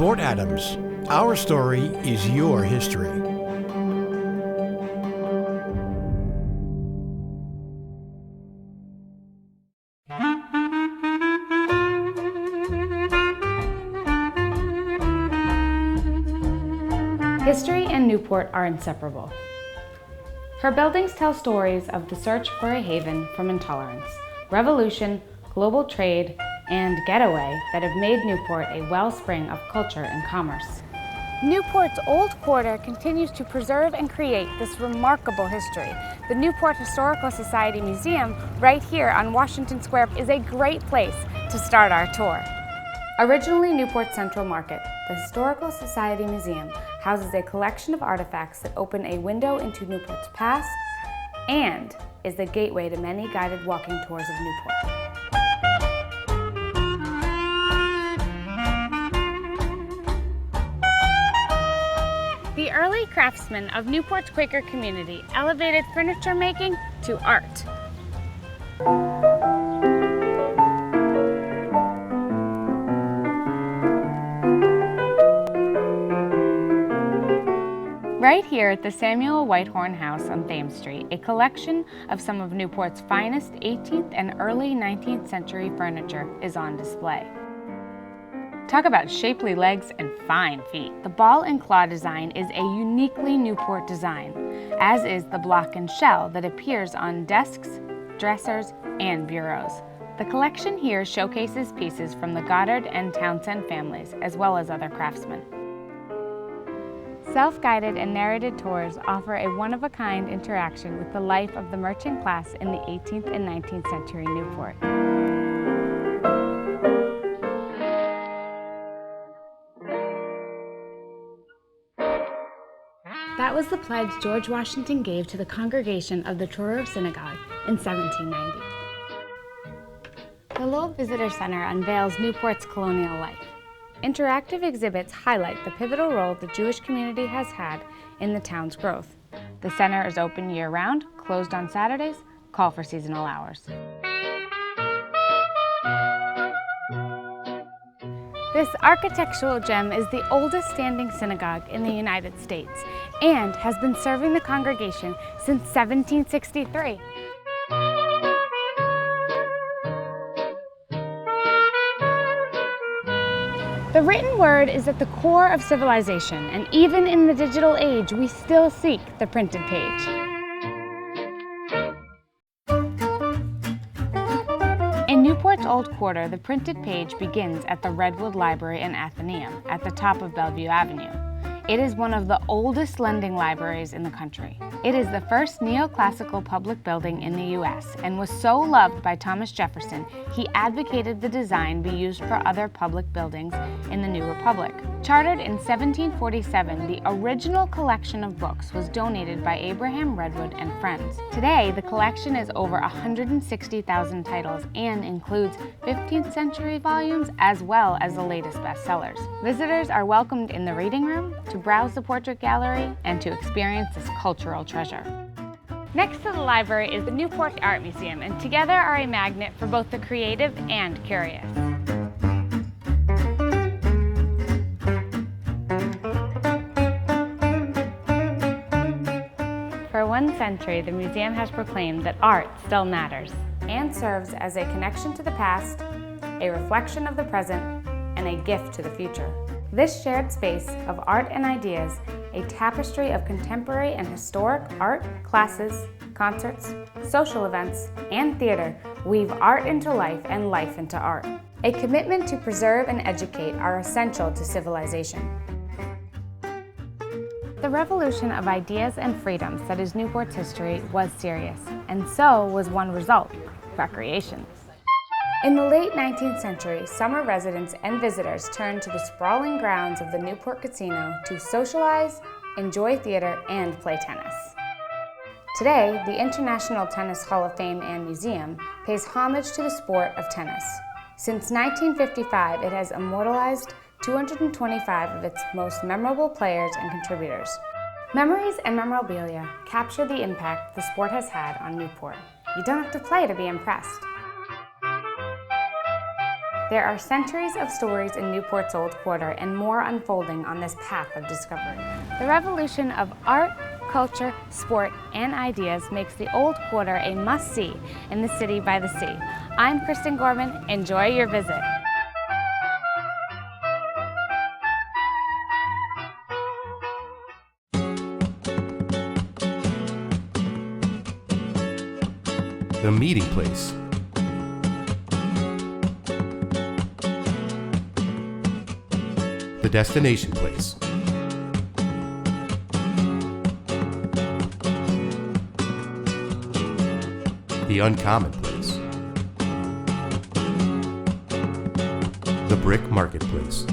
Fort Adams. Our story is your history. History and Newport are inseparable. Her buildings tell stories of the search for a haven from intolerance, revolution, global trade, and getaway that have made Newport a wellspring of culture and commerce. Newport's Old Quarter continues to preserve and create this remarkable history. The Newport Historical Society Museum, right here on Washington Square, is a great place to start our tour. Originally Newport Central Market, the Historical Society Museum houses a collection of artifacts that open a window into Newport's past and is the gateway to many guided walking tours of Newport. The early craftsmen of Newport's Quaker community elevated furniture making to art. Right here at the Samuel Whitehorn House on Thames Street, a collection of some of Newport's finest 18th and early 19th century furniture is on display. Talk about shapely legs and fine feet. The ball and claw design is a uniquely Newport design, as is the block and shell that appears on desks, dressers, and bureaus. The collection here showcases pieces from the Goddard and Townsend families, as well as other craftsmen. Self-guided and narrated tours offer a one-of-a-kind interaction with the life of the merchant class in the 18th and 19th century Newport. That was the pledge George Washington gave to the congregation of the Truro Synagogue in 1790. The Lowell Visitor Center unveils Newport's colonial life. Interactive exhibits highlight the pivotal role the Jewish community has had in the town's growth. The center is open year-round, closed on Saturdays, call for seasonal hours. This architectural gem is the oldest standing synagogue in the United States and has been serving the congregation since 1763. The written word is at the core of civilization, and even in the digital age, we still seek the printed page. In Newport's Old Quarter, the printed page begins at the Redwood Library and Athenaeum at the top of Bellevue Avenue. It is one of the oldest lending libraries in the country. It is the first neoclassical public building in the U.S. and was so loved by Thomas Jefferson, he advocated the design be used for other public buildings in the New Republic. Chartered in 1747, the original collection of books was donated by Abraham Redwood and Friends. Today, the collection is over 160,000 titles and includes 15th century volumes as well as the latest bestsellers. Visitors are welcomed in the reading room, to browse the portrait gallery, and to experience this cultural treasure. Next to the library is the Newport Art Museum, and together are a magnet for both the creative and curious. For 1 century, the museum has proclaimed that art still matters and serves as a connection to the past, a reflection of the present, and a gift to the future. This shared space of art and ideas, a tapestry of contemporary and historic art, classes, concerts, social events, and theater, weave art into life and life into art. A commitment to preserve and educate are essential to civilization. The revolution of ideas and freedoms that is Newport's history was serious, and so was one result: recreation. In the late 19th century, summer residents and visitors turned to the sprawling grounds of the Newport Casino to socialize, enjoy theater, and play tennis. Today, the International Tennis Hall of Fame and Museum pays homage to the sport of tennis. Since 1955, it has immortalized 225 of its most memorable players and contributors. Memories and memorabilia capture the impact the sport has had on Newport. You don't have to play to be impressed. There are centuries of stories in Newport's Old Quarter and more unfolding on this path of discovery. The revolution of art, culture, sport, and ideas makes the Old Quarter a must-see in the city by the sea. I'm Kristen Gorman. Enjoy your visit. The meeting place. The destination place. The uncommon place. The brick marketplace.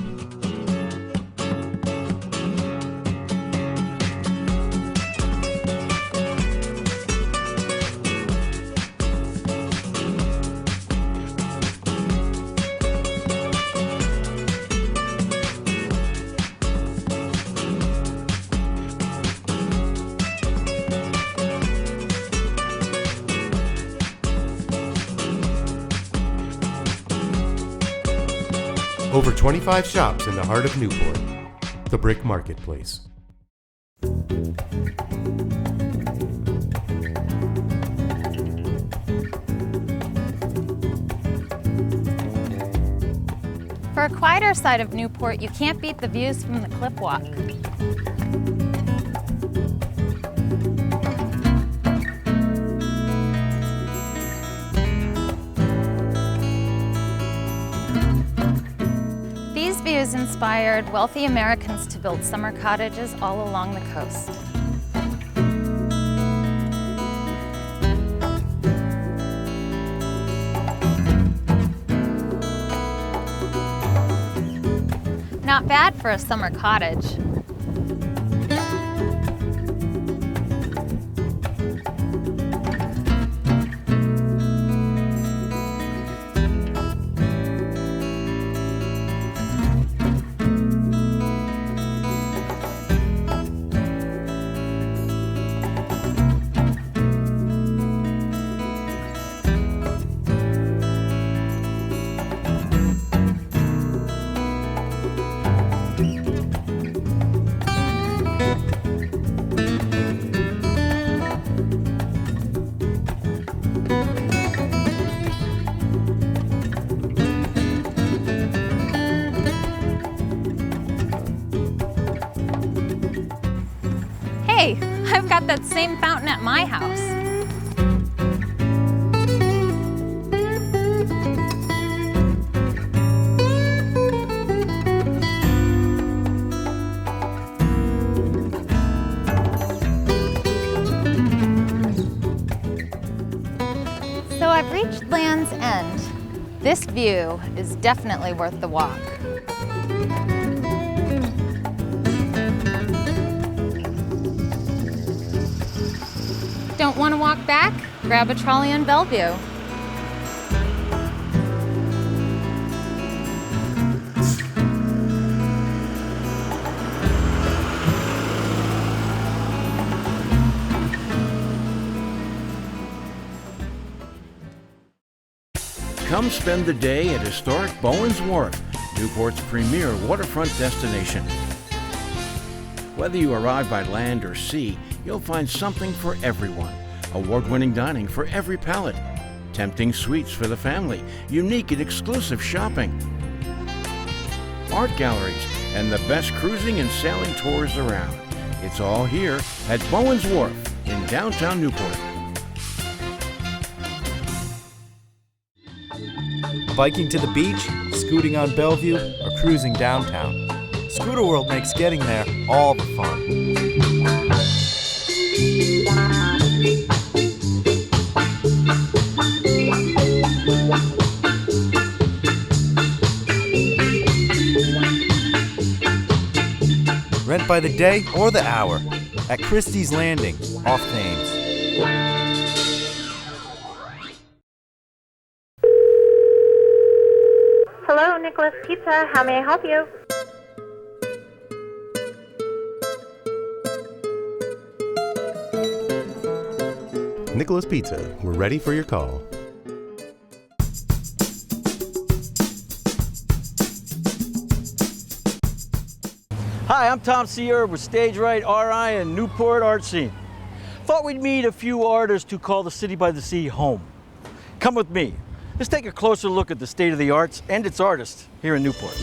Over 25 shops in the heart of Newport. The brick marketplace. For a quieter side of Newport, you can't beat the views from the cliff walk. These views inspired wealthy Americans to build summer cottages all along the coast. Not bad for a summer cottage. Hey, I've got that same fountain at my house. So I've reached Land's End. This view is definitely worth the walk. Don't want to walk back? Grab a trolley on Bellevue. Come spend the day at historic Bowen's Wharf, Newport's premier waterfront destination. Whether you arrive by land or sea, you'll find something for everyone. Award-winning dining for every palate. Tempting suites for the family. Unique and exclusive shopping. Art galleries and the best cruising and sailing tours around. It's all here at Bowen's Wharf in downtown Newport. Biking to the beach, scooting on Bellevue, or cruising downtown. Scooter World makes getting there all the fun. Rent by the day or the hour at Christie's Landing, off Thames. Hello, Nicholas Pizza. How may I help you? Nicholas Pizza, we're ready for your call. Hi, I'm Tom Sear with Stage Right RI and Newport Art Scene. Thought we'd meet a few artists who call the City by the Sea home. Come with me. Let's take a closer look at the state of the arts and its artists here in Newport.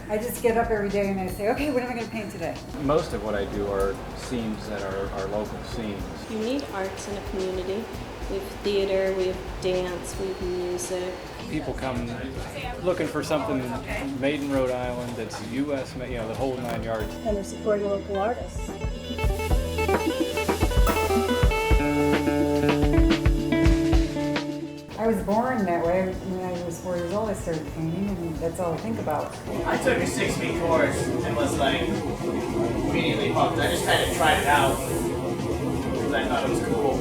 I just get up every day and I say, okay, what am I going to paint today? Most of what I do are scenes that are local scenes. You need arts in a community. We have theater, we have dance, we have music. People come looking for something made in Rhode Island that's U.S. made, the whole 9 yards. And they're supporting local artists. I was born that way. When I was 4 years old, I started painting, and that's all I think about. I took a 6-week course and was like immediately hooked. I just kind of tried it out because I thought it was cool.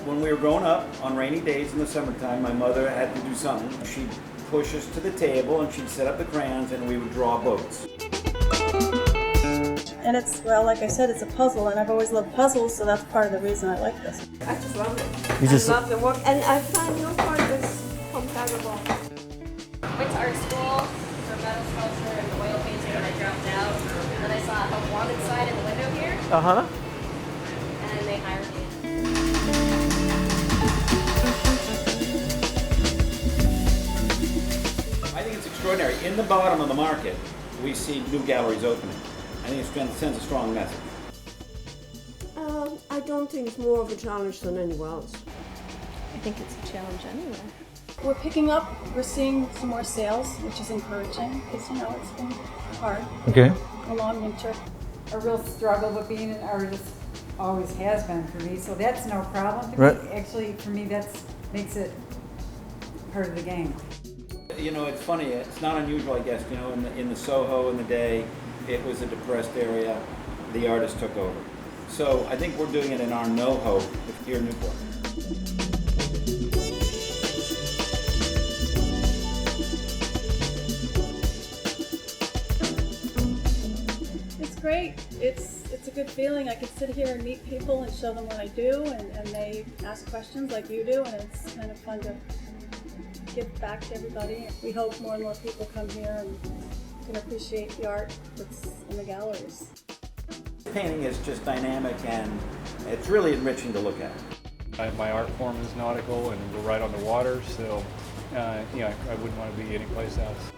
When we were growing up, on rainy days in the summertime, my mother had to do something. She'd push us to the table and she'd set up the crayons and we would draw boats. And it's, well, like I said, it's a puzzle, and I've always loved puzzles, so that's part of the reason I like this. I just love it. You just I love the work, and I find Newport is compatible. Went to art school for metal sculpture and oil painting when I dropped out. And then I saw a wanted sign in the window here. Uh-huh. And they hired me. I think it's extraordinary. In the bottom of the market, we see new galleries opening. I think it sends a strong message. I don't think it's more of a challenge than anywhere else. I think it's a challenge anyway. We're picking up, we're seeing some more sales, which is encouraging, because it's been hard. Okay. A long winter. A real struggle, but being an artist always has been for me, so that's no problem to Right. me. Actually, for me, makes it part of the game. It's funny. It's not unusual, I guess. In the Soho in the day, it was a depressed area. The artist took over. So I think we're doing it in our NoHo here in Newport. It's great. It's a good feeling. I can sit here and meet people and show them what I do, and they ask questions like you do, and it's kind of fun to give back to everybody. We hope more and more people come here and can appreciate the art that's in the galleries. Painting is just dynamic and it's really enriching to look at. My art form is nautical, and we're right on the water, so I wouldn't want to be anyplace else.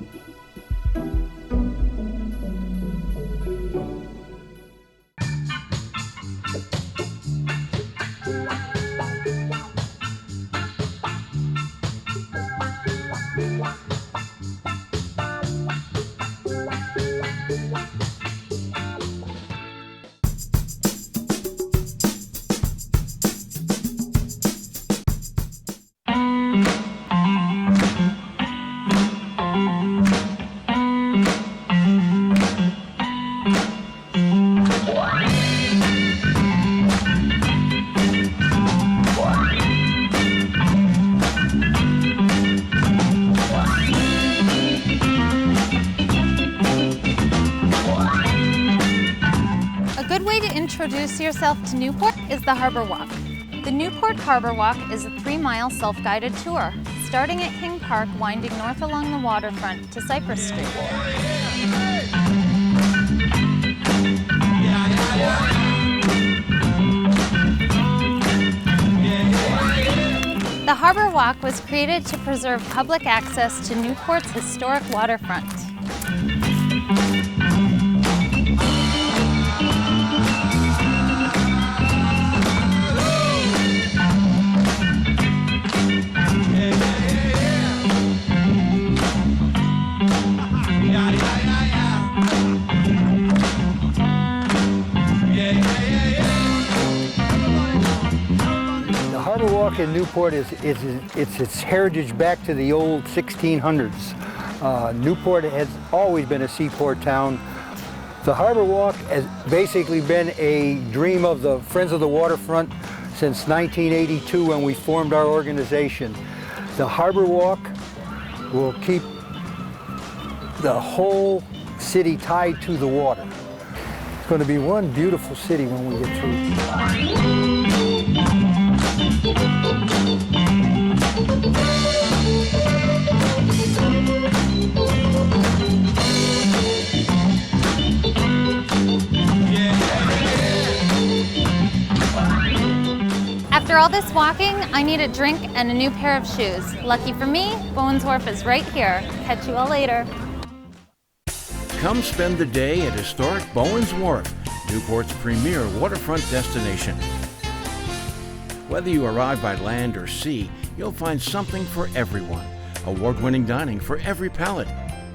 Introduce yourself to Newport is the Harbor Walk. The Newport Harbor Walk is a 3-mile self-guided tour, starting at King Park, winding north along the waterfront to Cypress Street. The Harbor Walk was created to preserve public access to Newport's historic waterfront. Harbor Walk in Newport it's its heritage back to the old 1600s. Newport has always been a seaport town. The Harbor Walk has basically been a dream of the Friends of the Waterfront since 1982 when we formed our organization. The Harbor Walk will keep the whole city tied to the water. It's going to be one beautiful city when we get through. After all this walking, I need a drink and a new pair of shoes. Lucky for me, Bowens Wharf is right here. Catch you all later. Come spend the day at historic Bowens Wharf, Newport's premier waterfront destination. Whether you arrive by land or sea, you'll find something for everyone. Award-winning dining for every palate,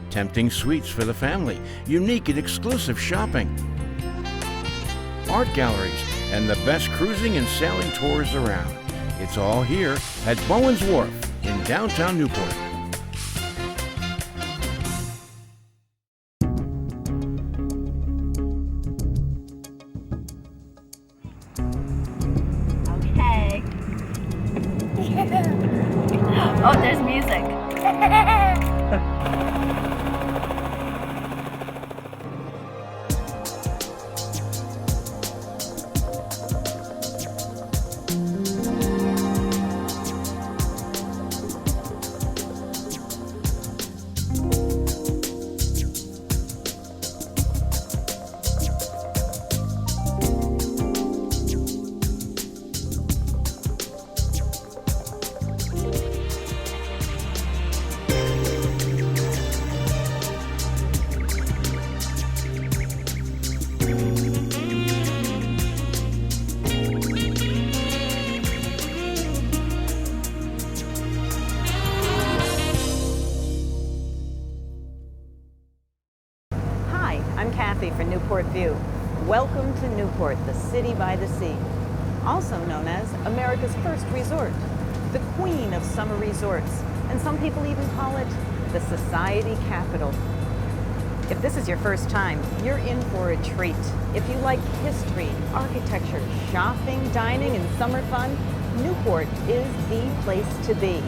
tempting suites for the family, unique and exclusive shopping, art galleries, and the best cruising and sailing tours around. It's all here at Bowens Wharf in downtown Newport. Okay. Oh, there's music. I'm Kathy for Newport View. Welcome to Newport, the city by the sea. Also known as America's first resort, the queen of summer resorts, and some people even call it the society capital. If this is your first time, you're in for a treat. If you like history, architecture, shopping, dining, and summer fun, Newport is the place to be.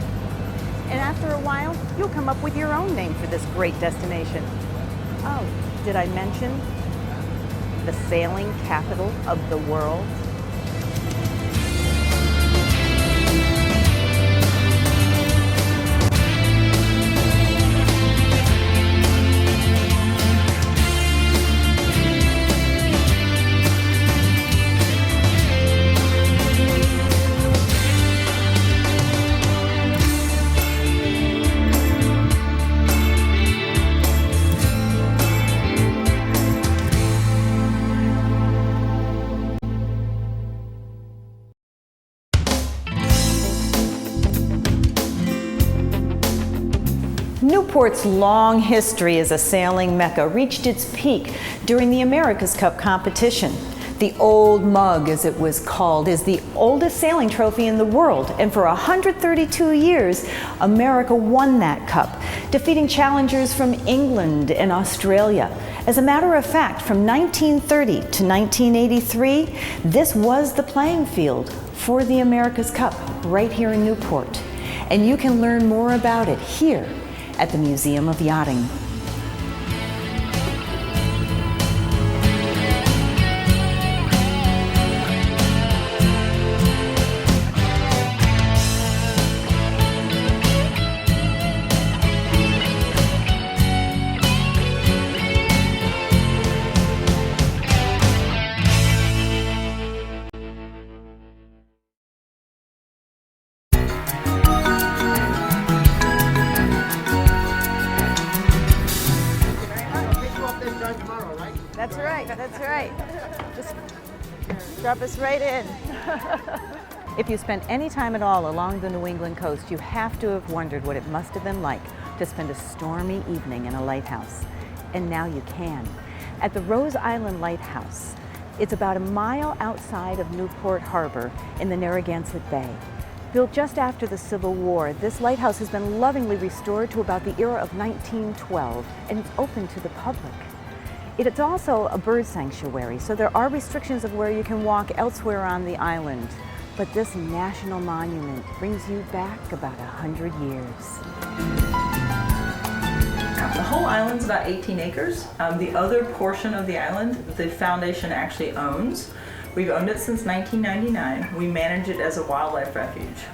And after a while, you'll come up with your own name for this great destination. Oh, did I mention the sailing capital of the world? Newport's long history as a sailing mecca reached its peak during the America's Cup competition. The Old Mug, as it was called, is the oldest sailing trophy in the world, and for 132 years, America won that cup, defeating challengers from England and Australia. As a matter of fact, from 1930 to 1983, this was the playing field for the America's Cup right here in Newport. And you can learn more about it here at the Museum of Yachting. That's right. Just drop us right in. If you spent any time at all along the New England coast, you have to have wondered what it must have been like to spend a stormy evening in a lighthouse. And now you can. At the Rose Island Lighthouse, it's about a mile outside of Newport Harbor in the Narragansett Bay. Built just after the Civil War, this lighthouse has been lovingly restored to about the era of 1912, and it's open to the public. It's also a bird sanctuary, so there are restrictions of where you can walk elsewhere on the island. But this national monument brings you back about 100 years. The whole island's about 18 acres. The other portion of the island, the foundation actually owns. We've owned it since 1999. We manage it as a wildlife refuge.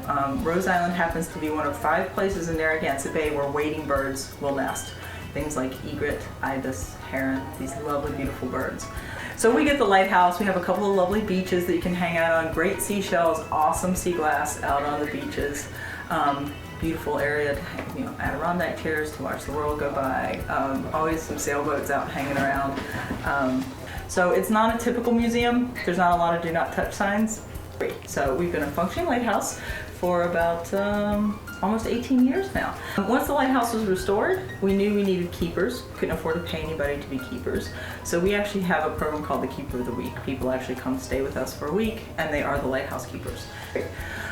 Rose Island happens to be one of 5 places in Narragansett Bay where wading birds will nest. Things like egret, ibis, heron, these lovely, beautiful birds. So we get the lighthouse. We have a couple of lovely beaches that you can hang out on. Great seashells, awesome sea glass out on the beaches. Beautiful area to, Adirondack chairs to watch the world go by. Always some sailboats out hanging around. So it's not a typical museum. There's not a lot of do not touch signs. So we've been a functioning lighthouse for about almost 18 years now. Once the lighthouse was restored, we knew we needed keepers. Couldn't afford to pay anybody to be keepers. So we actually have a program called the Keeper of the Week. People actually come stay with us for a week and they are the lighthouse keepers.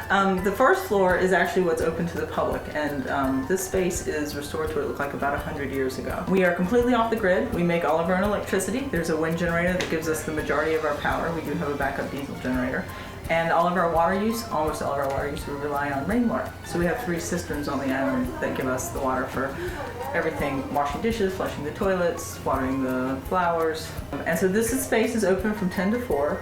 The first floor is actually what's open to the public, and this space is restored to what it looked like about 100 years ago. We are completely off the grid. We make all of our own electricity. There's a wind generator that gives us the majority of our power. We do have a backup diesel generator. And all of our water use, almost all of our water use, we rely on rainwater. So we have 3 cisterns on the island that give us the water for everything, washing dishes, flushing the toilets, watering the flowers. And so this space is open from 10 to 4.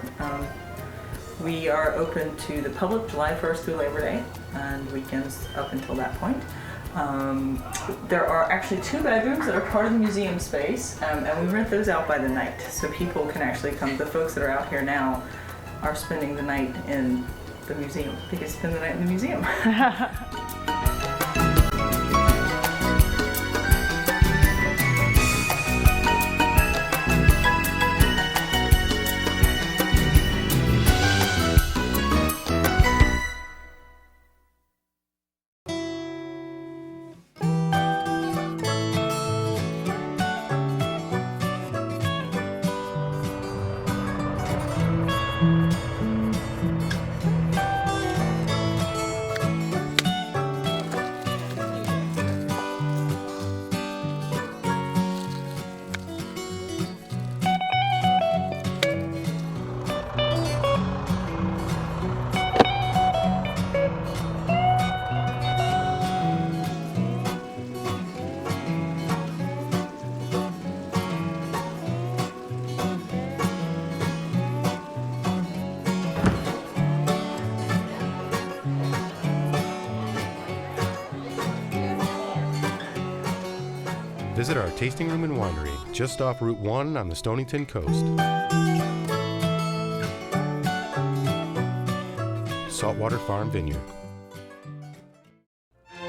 We are open to the public July 1st through Labor Day and weekends up until that point. There are actually 2 bedrooms that are part of the museum space, and we rent those out by the night. So people can actually come, the folks that are out here now are spending the night in the museum. They can spend the night in the museum. Visit our tasting room and winery just off Route 1 on the Stonington coast. Saltwater Farm Vineyard.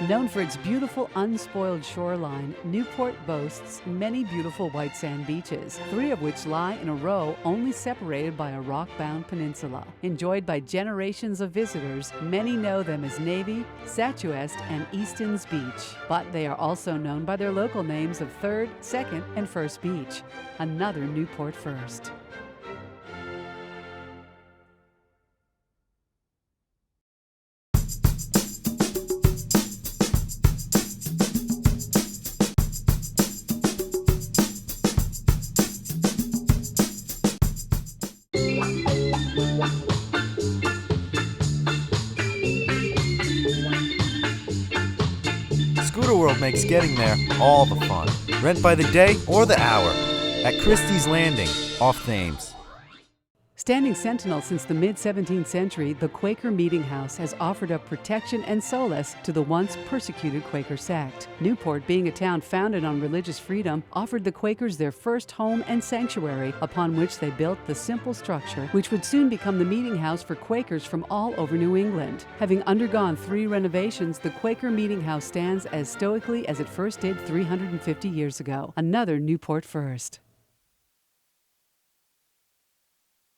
Known for its beautiful, unspoiled shoreline, Newport boasts many beautiful white sand beaches, 3 of which lie in a row only separated by a rock-bound peninsula. Enjoyed by generations of visitors, many know them as Navy, Statuesque, and Easton's Beach. But they are also known by their local names of 3rd, 2nd, and 1st Beach, another Newport first. Scooter World makes getting there all the fun. Rent by the day or the hour at Christie's Landing, off Thames. Standing sentinel since the mid-17th century, the Quaker Meeting House has offered up protection and solace to the once persecuted Quaker sect. Newport, being a town founded on religious freedom, offered the Quakers their first home and sanctuary, upon which they built the simple structure, which would soon become the meeting house for Quakers from all over New England. Having undergone 3 renovations, the Quaker Meeting House stands as stoically as it first did 350 years ago. Another Newport first.